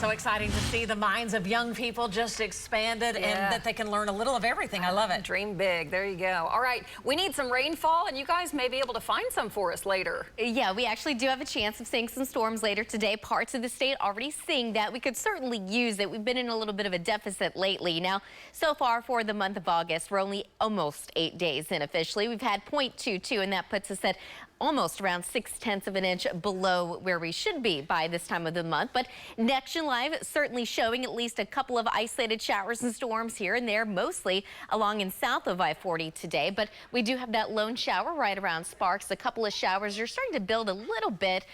So exciting to see the minds of young people just expanded and that they can learn a little of everything. I love it. Dream big. There you go. All right. We need some rainfall, and you guys may be able to find some for us later. Yeah, we actually do have a chance of seeing some storms later today. Parts of the state already seeing that. We could certainly use it. We've been in a little bit of a deficit lately. Now, so far for the month of August, we're only almost 8 days in officially. We've had 0.22, and that puts us at almost around 6/10 of an inch below where we should be by this time of the month. But Next Live certainly showing at least a couple of isolated showers and storms here and there, mostly along and south of I-40 today. But we do have that lone shower right around Sparks. A couple of showers are starting to build a little bit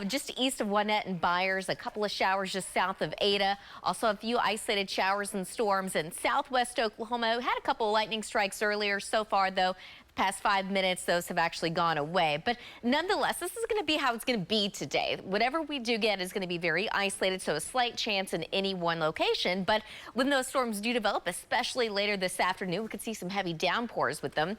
just east of Gwinnett and Byers. A couple of showers just south of Ada. Also a few isolated showers and storms in southwest Oklahoma. We had a couple of lightning strikes earlier. So far, though, past 5 minutes, those have actually gone away. But nonetheless, this is going to be how it's going to be today. Whatever we do get is going to be very isolated, so a slight chance in any one location. But when those storms do develop, especially later this afternoon, we could see some heavy downpours with them.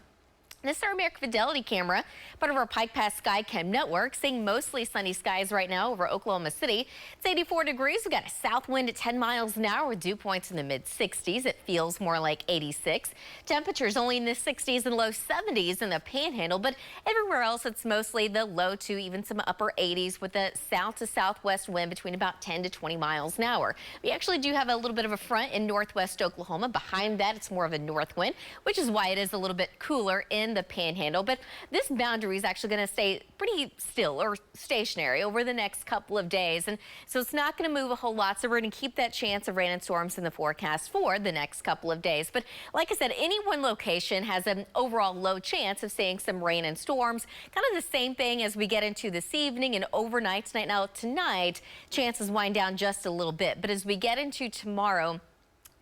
This is our American Fidelity camera, part of our Pike Pass Skycam network, seeing mostly sunny skies right now over Oklahoma City. It's 84 degrees. We've got a south wind at 10 miles an hour with dew points in the mid-60s. It feels more like 86. Temperatures only in the 60s and low 70s in the Panhandle, but everywhere else it's mostly the low to even some upper 80s with a south to southwest wind between about 10 to 20 miles an hour. We actually do have a little bit of a front in northwest Oklahoma. Behind that, it's more of a north wind, which is why it is a little bit cooler in the Panhandle. But this boundary is actually going to stay pretty still or stationary over the next couple of days, and so it's not going to move a whole lot. So we're going to keep that chance of rain and storms in the forecast for the next couple of days. But like I said, any one location has an overall low chance of seeing some rain and storms. Kind of the same thing as we get into this evening and overnight tonight. Now tonight, chances wind down just a little bit, but as we get into tomorrow,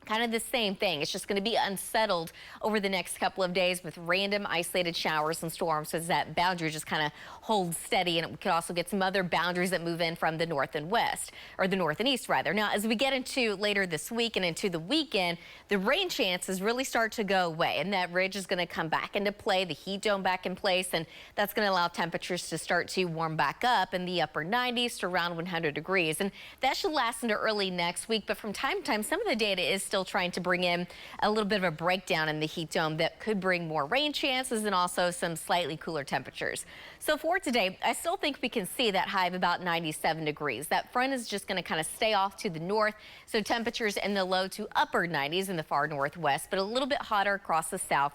kind of the same thing. It's just going to be unsettled over the next couple of days with random isolated showers and storms as that boundary just kind of holds steady, and it could also get some other boundaries that move in from the north and west, or the north and east rather. Now, as we get into later this week and into the weekend, the rain chances really start to go away, and that ridge is going to come back into play, the heat dome back in place, and that's going to allow temperatures to start to warm back up in the upper 90s to around 100 degrees. And that should last into early next week, but from time to time, some of the data is still trying to bring in a little bit of a breakdown in the heat dome that could bring more rain chances and also some slightly cooler temperatures. So for today, I still think we can see that high of about 97 degrees. That front is just going to kind of stay off to the north, so temperatures in the low to upper 90s in the far northwest, but a little bit hotter across the south.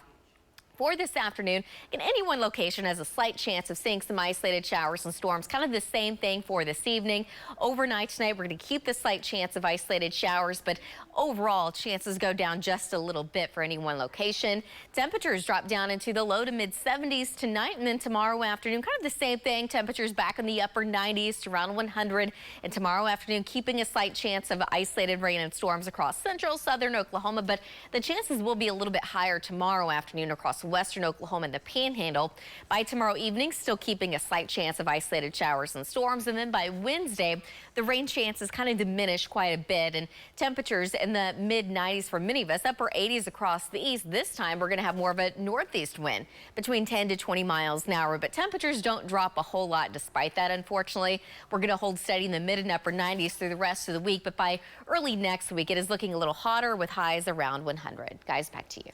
For this afternoon, in any one location has a slight chance of seeing some isolated showers and storms. Kind of the same thing for this evening. Overnight tonight, we're going to keep the slight chance of isolated showers, but overall chances go down just a little bit for any one location. Temperatures drop down into the low to mid 70s tonight, and then tomorrow afternoon, kind of the same thing. Temperatures back in the upper 90s to around 100, and tomorrow afternoon keeping a slight chance of isolated rain and storms across central, southern Oklahoma, but the chances will be a little bit higher tomorrow afternoon across western Oklahoma and the Panhandle. By tomorrow evening, still keeping a slight chance of isolated showers and storms. And then by Wednesday, the rain chances kind of diminish quite a bit, and temperatures in the mid 90s for many of us, upper 80s across the east. This time, we're going to have more of a northeast wind between 10 to 20 miles an hour, but temperatures don't drop a whole lot despite that, unfortunately. We're going to hold steady in the mid and upper 90s through the rest of the week, but by early next week, it is looking a little hotter with highs around 100. Guys, back to you.